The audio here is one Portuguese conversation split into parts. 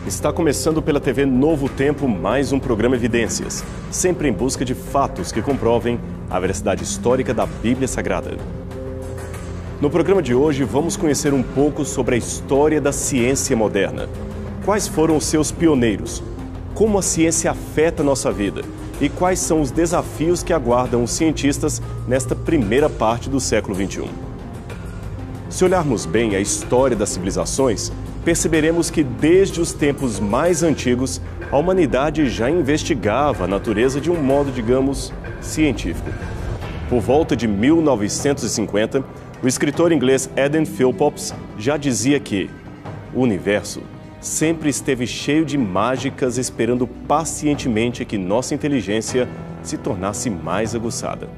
Está começando pela TV Novo Tempo mais um programa Evidências, sempre em busca de fatos que comprovem a veracidade histórica da Bíblia Sagrada. No programa de hoje vamos conhecer um pouco sobre a história da ciência moderna. Quais foram os seus pioneiros? Como a ciência afeta a nossa vida? E quais são os desafios que aguardam os cientistas nesta primeira parte do século XXI? Se olharmos bem a história das civilizações, perceberemos que desde os tempos mais antigos, a humanidade já investigava a natureza de um modo, digamos, científico. Por volta de 1950, o escritor inglês Eden Philpotts já dizia que o universo sempre esteve cheio de mágicas esperando pacientemente que nossa inteligência se tornasse mais aguçada.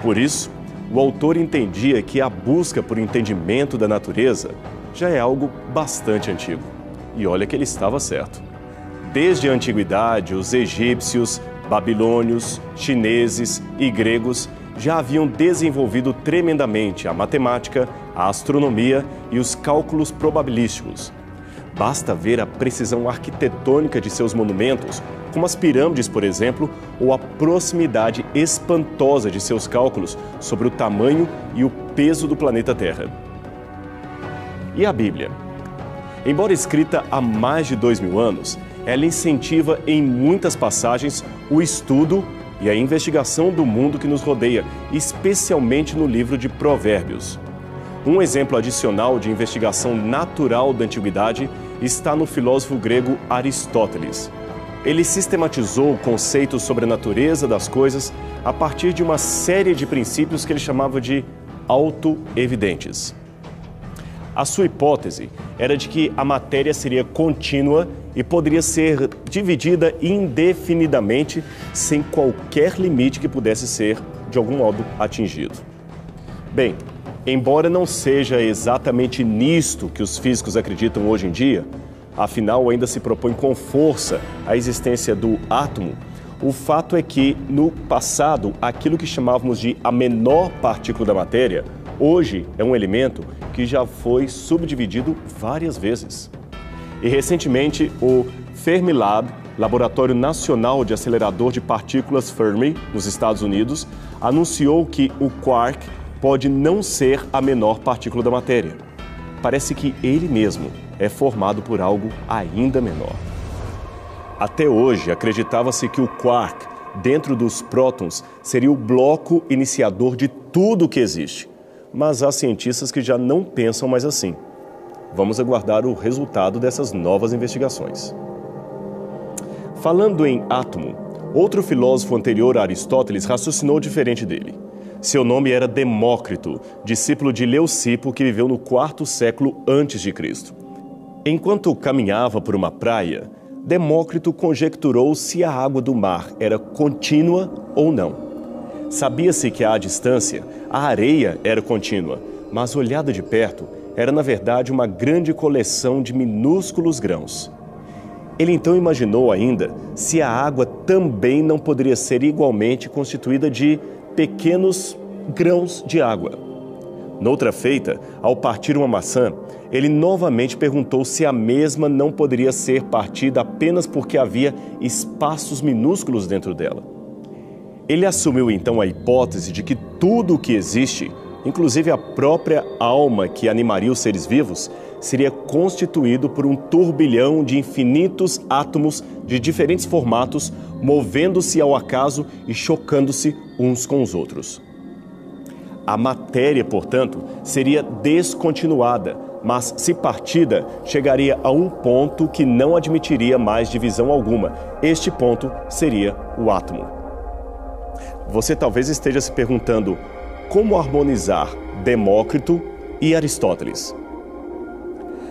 Por isso, o autor entendia que a busca por entendimento da natureza já é algo bastante antigo. E olha que ele estava certo. Desde a antiguidade, os egípcios, babilônios, chineses e gregos já haviam desenvolvido tremendamente a matemática, a astronomia e os cálculos probabilísticos. Basta ver a precisão arquitetônica de seus monumentos, como as pirâmides, por exemplo, ou a proximidade espantosa de seus cálculos sobre o tamanho e o peso do planeta Terra. E a Bíblia? Embora escrita há mais de 2000 anos, ela incentiva em muitas passagens o estudo e a investigação do mundo que nos rodeia, especialmente no livro de Provérbios. Um exemplo adicional de investigação natural da antiguidade está no filósofo grego Aristóteles. Ele sistematizou conceitos sobre a natureza das coisas a partir de uma série de princípios que ele chamava de autoevidentes. A sua hipótese era de que a matéria seria contínua e poderia ser dividida indefinidamente sem qualquer limite que pudesse ser, de algum modo, atingido. Bem, embora não seja exatamente nisto que os físicos acreditam hoje em dia, afinal ainda se propõe com força a existência do átomo, o fato é que, no passado, aquilo que chamávamos de a menor partícula da matéria, hoje é um elemento que já foi subdividido várias vezes. E recentemente, o Fermilab, Laboratório Nacional de Acelerador de Partículas Fermi, nos Estados Unidos, anunciou que o quark pode não ser a menor partícula da matéria. Parece que ele mesmo é formado por algo ainda menor. Até hoje, acreditava-se que o quark, dentro dos prótons, seria o bloco iniciador de tudo o que existe. Mas há cientistas que já não pensam mais assim. Vamos aguardar o resultado dessas novas investigações. Falando em átomo, outro filósofo anterior a Aristóteles raciocinou diferente dele. Seu nome era Demócrito, discípulo de Leucipo, que viveu no IV século a.C. Enquanto caminhava por uma praia, Demócrito conjecturou se a água do mar era contínua ou não. Sabia-se que à distância, a areia era contínua, mas olhada de perto, era na verdade uma grande coleção de minúsculos grãos. Ele então imaginou ainda se a água também não poderia ser igualmente constituída de pequenos grãos de água. Noutra feita, ao partir uma maçã, ele novamente perguntou se a mesma não poderia ser partida apenas porque havia espaços minúsculos dentro dela. Ele assumiu então a hipótese de que tudo o que existe, inclusive a própria alma que animaria os seres vivos, seria constituído por um turbilhão de infinitos átomos de diferentes formatos, movendo-se ao acaso e chocando-se uns com os outros. A matéria, portanto, seria descontinuada, mas, se partida, chegaria a um ponto que não admitiria mais divisão alguma. Este ponto seria o átomo. Você talvez esteja se perguntando como harmonizar Demócrito e Aristóteles.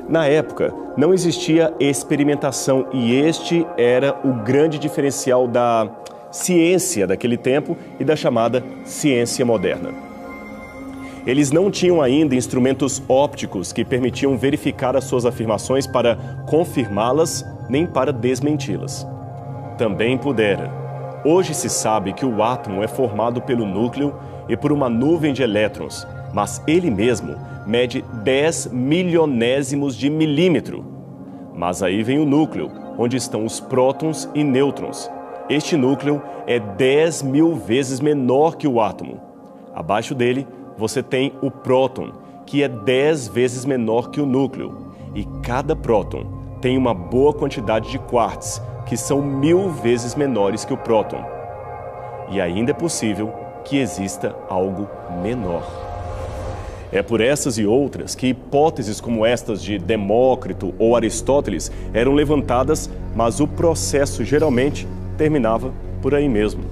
Na época, não existia experimentação e este era o grande diferencial da ciência daquele tempo e da chamada ciência moderna. Eles não tinham ainda instrumentos ópticos que permitiam verificar as suas afirmações para confirmá-las nem para desmenti-las. Também pudera. Hoje se sabe que o átomo é formado pelo núcleo e por uma nuvem de elétrons, mas ele mesmo mede 10 milionésimos de milímetro. Mas aí vem o núcleo, onde estão os prótons e nêutrons. Este núcleo é 10.000 vezes menor que o átomo. Abaixo dele, você tem o próton, que é 10 vezes menor que o núcleo. E cada próton tem uma boa quantidade de quarks, que são 1000 vezes menores que o próton. E ainda é possível que exista algo menor. É por essas e outras que hipóteses como estas de Demócrito ou Aristóteles eram levantadas, mas o processo geralmente terminava por aí mesmo.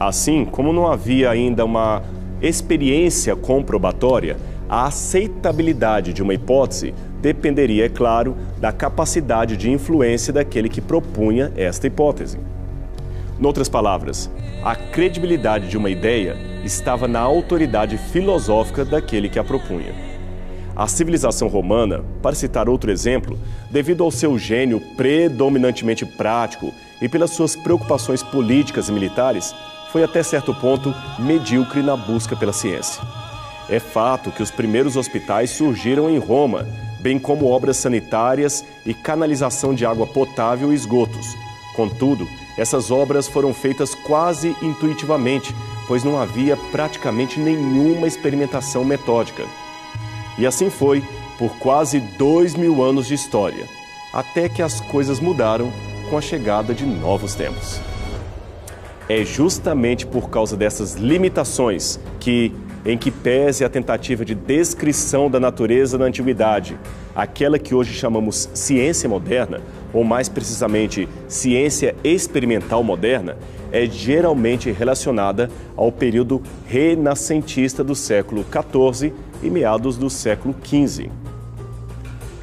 Assim, como não havia ainda uma experiência comprobatória, a aceitabilidade de uma hipótese dependeria, é claro, da capacidade de influência daquele que propunha esta hipótese. Noutras palavras, a credibilidade de uma ideia estava na autoridade filosófica daquele que a propunha. A civilização romana, para citar outro exemplo, devido ao seu gênio predominantemente prático e pelas suas preocupações políticas e militares, foi até certo ponto medíocre na busca pela ciência. É fato que os primeiros hospitais surgiram em Roma, bem como obras sanitárias e canalização de água potável e esgotos. Contudo, essas obras foram feitas quase intuitivamente, pois não havia praticamente nenhuma experimentação metódica. E assim foi por quase 2000 anos de história, até que as coisas mudaram com a chegada de novos tempos. É justamente por causa dessas limitações que, em que pese a tentativa de descrição da natureza na antiguidade, aquela que hoje chamamos ciência moderna, ou mais precisamente ciência experimental moderna, é geralmente relacionada ao período renascentista do século XIV e meados do século XV.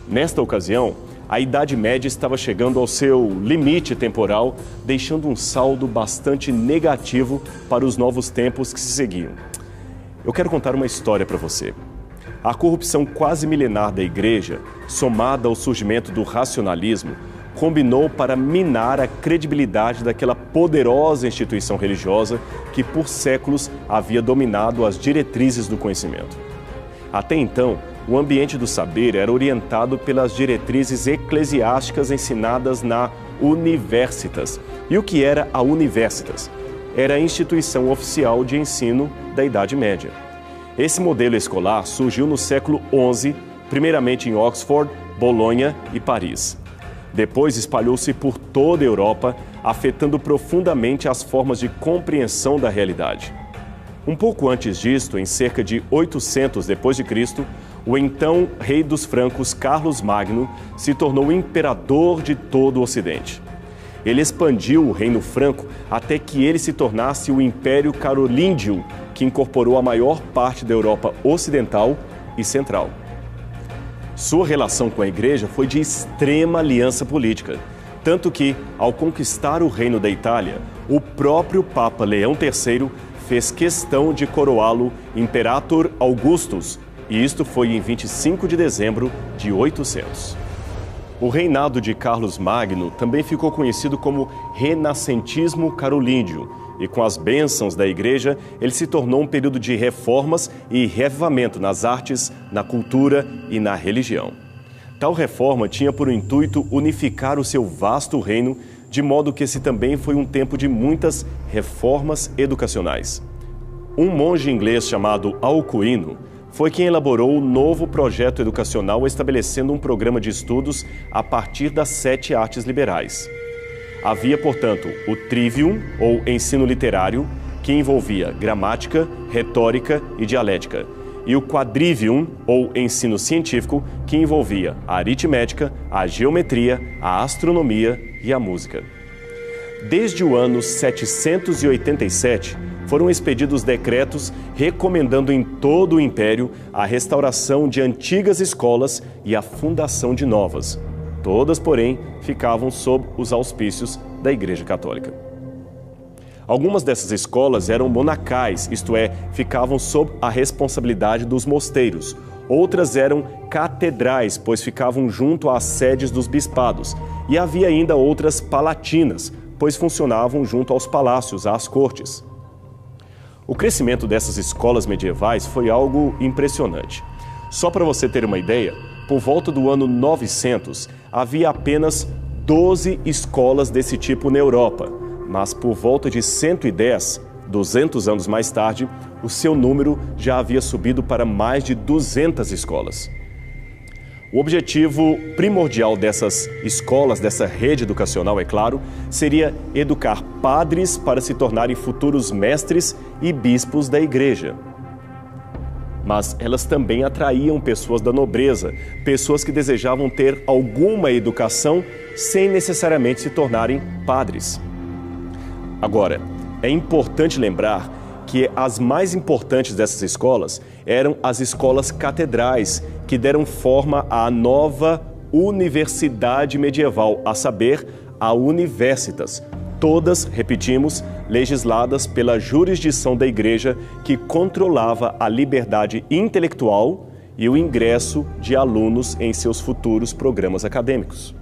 Nesta ocasião, a Idade Média estava chegando ao seu limite temporal, deixando um saldo bastante negativo para os novos tempos que se seguiam. Eu quero contar uma história para você. A corrupção quase milenar da Igreja, somada ao surgimento do racionalismo, combinou para minar a credibilidade daquela poderosa instituição religiosa que por séculos havia dominado as diretrizes do conhecimento. Até então, o ambiente do saber era orientado pelas diretrizes eclesiásticas ensinadas na Universitas. E o que era a Universitas? Era a instituição oficial de ensino da Idade Média. Esse modelo escolar surgiu no século XI, primeiramente em Oxford, Bolonha e Paris. Depois espalhou-se por toda a Europa, afetando profundamente as formas de compreensão da realidade. Um pouco antes disto, em cerca de 800 d.C., o então rei dos francos, Carlos Magno, se tornou imperador de todo o Ocidente. Ele expandiu o reino franco até que ele se tornasse o Império Carolíngio, que incorporou a maior parte da Europa Ocidental e Central. Sua relação com a Igreja foi de extrema aliança política, tanto que, ao conquistar o reino da Itália, o próprio Papa Leão III fez questão de coroá-lo Imperator Augustus, e isto foi em 25 de dezembro de 800. O reinado de Carlos Magno também ficou conhecido como Renascentismo Carolíngio, e com as bênçãos da Igreja, ele se tornou um período de reformas e reavivamento nas artes, na cultura e na religião. Tal reforma tinha por intuito unificar o seu vasto reino, de modo que esse também foi um tempo de muitas reformas educacionais. Um monge inglês chamado Alcuino foi quem elaborou o novo projeto educacional estabelecendo um programa de estudos a partir das 7 artes liberais. Havia, portanto, o trivium, ou ensino literário, que envolvia gramática, retórica e dialética, e o quadrivium, ou ensino científico, que envolvia a aritmética, a geometria, a astronomia e a música. Desde o ano 787, foram expedidos decretos recomendando em todo o Império a restauração de antigas escolas e a fundação de novas. Todas, porém, ficavam sob os auspícios da Igreja Católica. Algumas dessas escolas eram monacais, isto é, ficavam sob a responsabilidade dos mosteiros. Outras eram catedrais, pois ficavam junto às sedes dos bispados. E havia ainda outras palatinas, pois funcionavam junto aos palácios, às cortes. O crescimento dessas escolas medievais foi algo impressionante. Só para você ter uma ideia, por volta do ano 900, havia apenas 12 escolas desse tipo na Europa, mas por volta de 110, 200 anos mais tarde, o seu número já havia subido para mais de 200 escolas. O objetivo primordial dessas escolas, dessa rede educacional, é claro, seria educar padres para se tornarem futuros mestres e bispos da igreja. Mas elas também atraíam pessoas da nobreza, pessoas que desejavam ter alguma educação sem necessariamente se tornarem padres. Agora, é importante lembrar que as mais importantes dessas escolas eram as escolas catedrais, que deram forma à nova universidade medieval, a saber, a Universitas. Todas, repetimos, legisladas pela jurisdição da Igreja, que controlava a liberdade intelectual e o ingresso de alunos em seus futuros programas acadêmicos.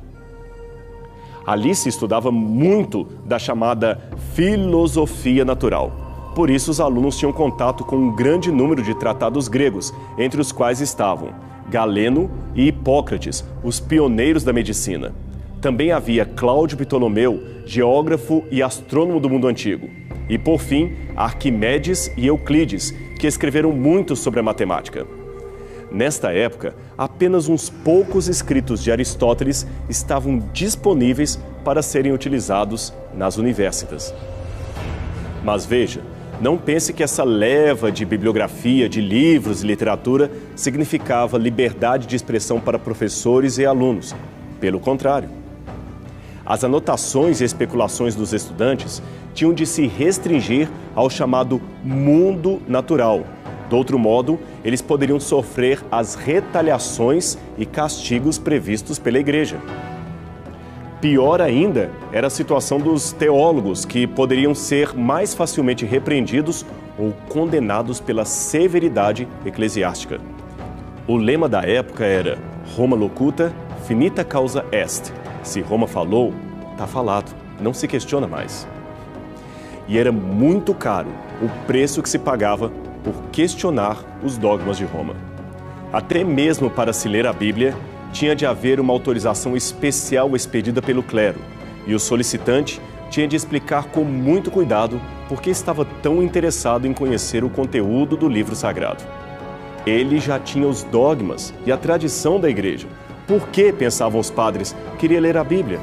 Ali se estudava muito da chamada filosofia natural. Por isso, os alunos tinham contato com um grande número de tratados gregos, entre os quais estavam Galeno e Hipócrates, os pioneiros da medicina. Também havia Cláudio Ptolomeu, geógrafo e astrônomo do mundo antigo. E, por fim, Arquimedes e Euclides, que escreveram muito sobre a matemática. Nesta época, apenas uns poucos escritos de Aristóteles estavam disponíveis para serem utilizados nas universitas. Mas veja, não pense que essa leva de bibliografia, de livros e literatura significava liberdade de expressão para professores e alunos. Pelo contrário. As anotações e especulações dos estudantes tinham de se restringir ao chamado mundo natural. De outro modo, eles poderiam sofrer as retaliações e castigos previstos pela Igreja. Pior ainda era a situação dos teólogos, que poderiam ser mais facilmente repreendidos ou condenados pela severidade eclesiástica. O lema da época era Roma locuta, finita causa est. Se Roma falou, está falado, não se questiona mais. E era muito caro o preço que se pagava por questionar os dogmas de Roma. Até mesmo para se ler a Bíblia, tinha de haver uma autorização especial expedida pelo clero, e o solicitante tinha de explicar com muito cuidado por que estava tão interessado em conhecer o conteúdo do livro sagrado. Ele já tinha os dogmas e a tradição da igreja. Por que, pensavam os padres, queria ler a Bíblia?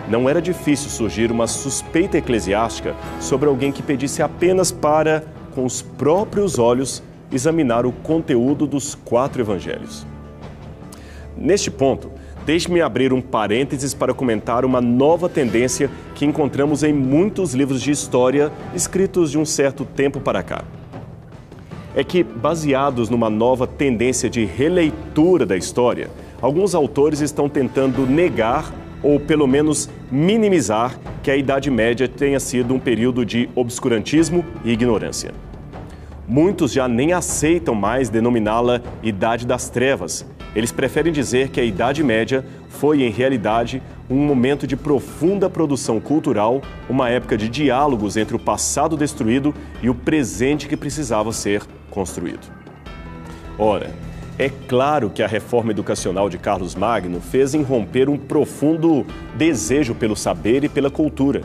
Não era difícil surgir uma suspeita eclesiástica sobre alguém que pedisse apenas para, com os próprios olhos, examinar o conteúdo dos 4 evangelhos. Neste ponto, deixe-me abrir um parênteses para comentar uma nova tendência que encontramos em muitos livros de história escritos de um certo tempo para cá. É que, baseados numa nova tendência de releitura da história, alguns autores estão tentando negar ou pelo menos minimizar que a Idade Média tenha sido um período de obscurantismo e ignorância. Muitos já nem aceitam mais denominá-la Idade das Trevas. Eles preferem dizer que a Idade Média foi, em realidade, um momento de profunda produção cultural, uma época de diálogos entre o passado destruído e o presente que precisava ser construído. Ora, é claro que a reforma educacional de Carlos Magno fez irromper um profundo desejo pelo saber e pela cultura.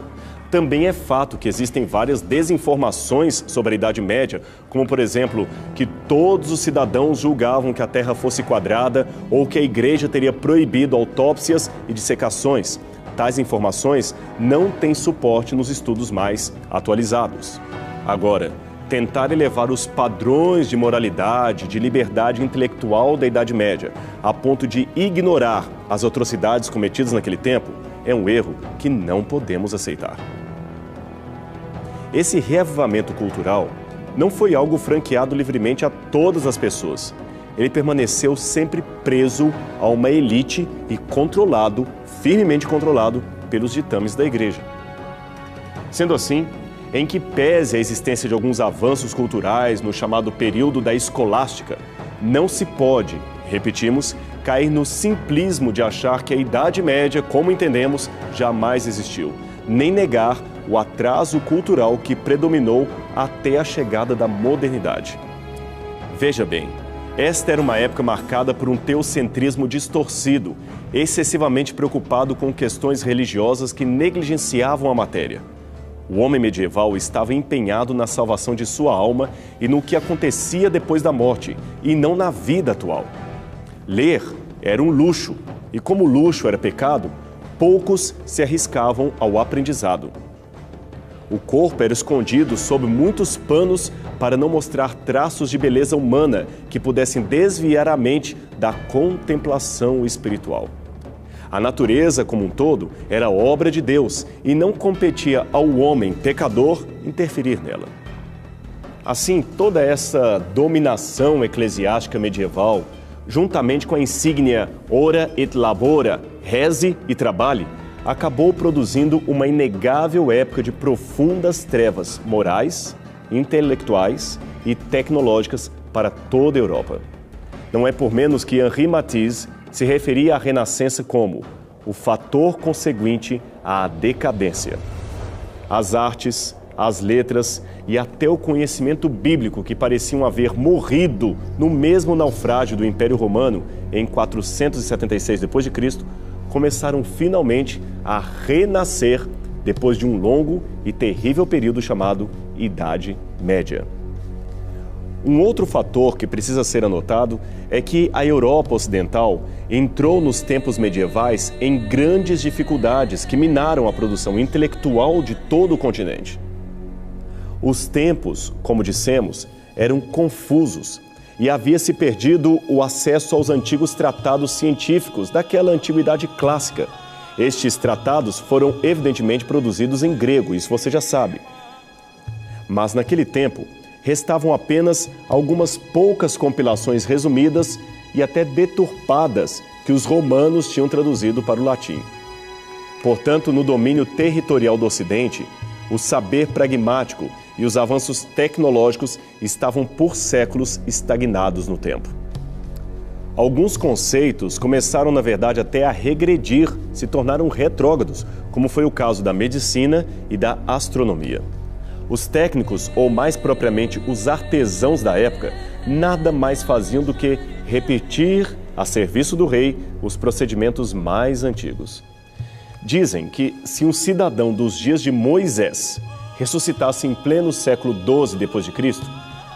Também é fato que existem várias desinformações sobre a Idade Média, como, por exemplo, que todos os cidadãos julgavam que a Terra fosse quadrada ou que a Igreja teria proibido autópsias e dissecações. Tais informações não têm suporte nos estudos mais atualizados. Agora, tentar elevar os padrões de moralidade, de liberdade intelectual da Idade Média, a ponto de ignorar as atrocidades cometidas naquele tempo, é um erro que não podemos aceitar. Esse reavivamento cultural não foi algo franqueado livremente a todas as pessoas. Ele permaneceu sempre preso a uma elite e controlado, firmemente controlado, pelos ditames da Igreja. Sendo assim, em que pese a existência de alguns avanços culturais no chamado período da escolástica, não se pode, repetimos, cair no simplismo de achar que a Idade Média, como entendemos, jamais existiu, nem negar o atraso cultural que predominou até a chegada da modernidade. Veja bem, Esta era uma época marcada por um teocentrismo distorcido, excessivamente preocupado com questões religiosas que negligenciavam a matéria. O homem medieval estava empenhado na salvação de sua alma e no que acontecia depois da morte, e não na vida atual. Ler era um luxo, e como luxo era pecado, poucos se arriscavam ao aprendizado. O corpo era escondido sob muitos panos para não mostrar traços de beleza humana que pudessem desviar a mente da contemplação espiritual. A natureza, como um todo, era obra de Deus e não competia ao homem pecador interferir nela. Assim, toda essa dominação eclesiástica medieval, juntamente com a insígnia ora et labora, reze e trabalhe, acabou produzindo uma inegável época de profundas trevas morais, intelectuais e tecnológicas para toda a Europa. Não é por menos que Henri Matisse se referia à Renascença como o fator conseguinte à decadência. As artes, as letras e até o conhecimento bíblico que pareciam haver morrido no mesmo naufrágio do Império Romano em 476 d.C., começaram finalmente a renascer depois de um longo e terrível período chamado Idade Média. Um outro fator que precisa ser anotado é que a Europa Ocidental entrou nos tempos medievais em grandes dificuldades que minaram a produção intelectual de todo o continente. Os tempos, como dissemos, eram confusos e havia-se perdido o acesso aos antigos tratados científicos daquela antiguidade clássica. Estes tratados foram evidentemente produzidos em grego, isso você já sabe. Mas naquele tempo, restavam apenas algumas poucas compilações resumidas e até deturpadas que os romanos tinham traduzido para o latim. Portanto, no domínio territorial do Ocidente, o saber pragmático e os avanços tecnológicos estavam por séculos estagnados no tempo. Alguns conceitos começaram, na verdade, até a regredir, se tornaram retrógrados, como foi o caso da medicina e da astronomia. Os técnicos, ou mais propriamente os artesãos da época, nada mais faziam do que repetir, a serviço do rei, os procedimentos mais antigos. Dizem que se um cidadão dos dias de Moisés ressuscitasse em pleno século XII d.C.,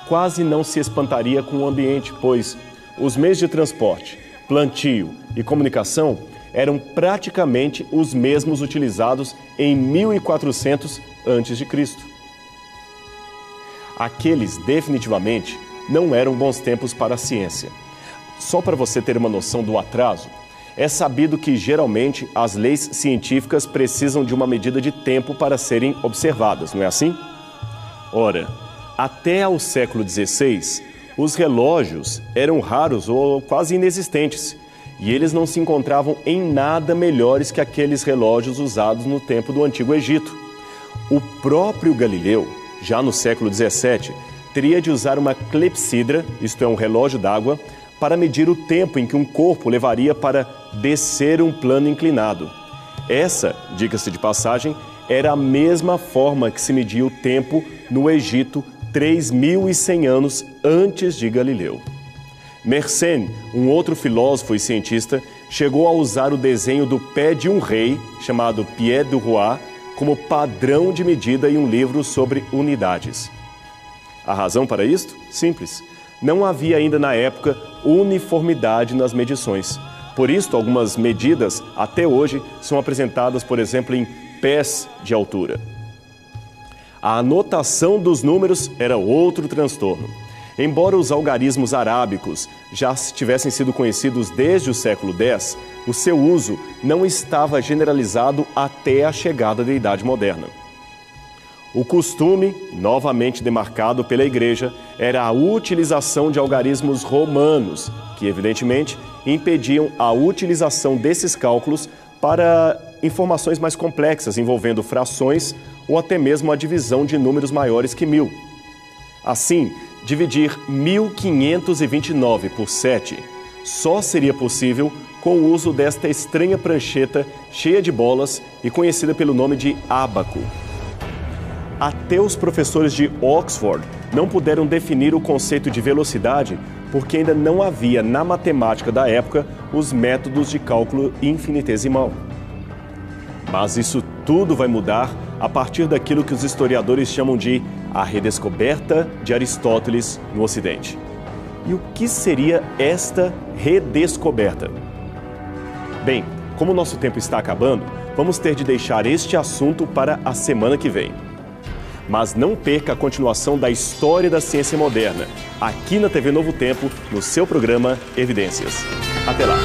quase não se espantaria com o ambiente, pois os meios de transporte, plantio e comunicação eram praticamente os mesmos utilizados em 1400 a.C. Aqueles, definitivamente, não eram bons tempos para a ciência. Só para você ter uma noção do atraso, é sabido que, geralmente, as leis científicas precisam de uma medida de tempo para serem observadas, não é assim? Ora, até ao século XVI, os relógios eram raros ou quase inexistentes, e eles não se encontravam em nada melhores que aqueles relógios usados no tempo do Antigo Egito. O próprio Galileu, já no século XVII, teria de usar uma clepsidra, isto é, um relógio d'água, para medir o tempo em que um corpo levaria para descer um plano inclinado. Essa, diga-se de passagem, era a mesma forma que se media o tempo no Egito 3.100 anos antes de Galileu. Mersenne, um outro filósofo e cientista, chegou a usar o desenho do pé de um rei, chamado Pied du Roi, como padrão de medida em um livro sobre unidades. A razão para isto? Simples. Não havia ainda na época uniformidade nas medições. Por isso, algumas medidas, até hoje, são apresentadas, por exemplo, em pés de altura. A anotação dos números era outro transtorno. Embora os algarismos arábicos já tivessem sido conhecidos desde o século X, o seu uso não estava generalizado até a chegada da Idade Moderna. O costume, novamente demarcado pela Igreja, era a utilização de algarismos romanos, que evidentemente impediam a utilização desses cálculos para informações mais complexas, envolvendo frações ou até mesmo a divisão de números maiores que 1000. Assim, dividir 1529 por 7 só seria possível com o uso desta estranha prancheta cheia de bolas e conhecida pelo nome de ábaco. Até os professores de Oxford não puderam definir o conceito de velocidade porque ainda não havia na matemática da época os métodos de cálculo infinitesimal. Mas isso tudo vai mudar a partir daquilo que os historiadores chamam de a redescoberta de Aristóteles no Ocidente. E o que seria esta redescoberta? Bem, como o nosso tempo está acabando, vamos ter de deixar este assunto para a semana que vem. Mas não perca a continuação da história da ciência moderna, aqui na TV Novo Tempo, no seu programa Evidências. Até lá!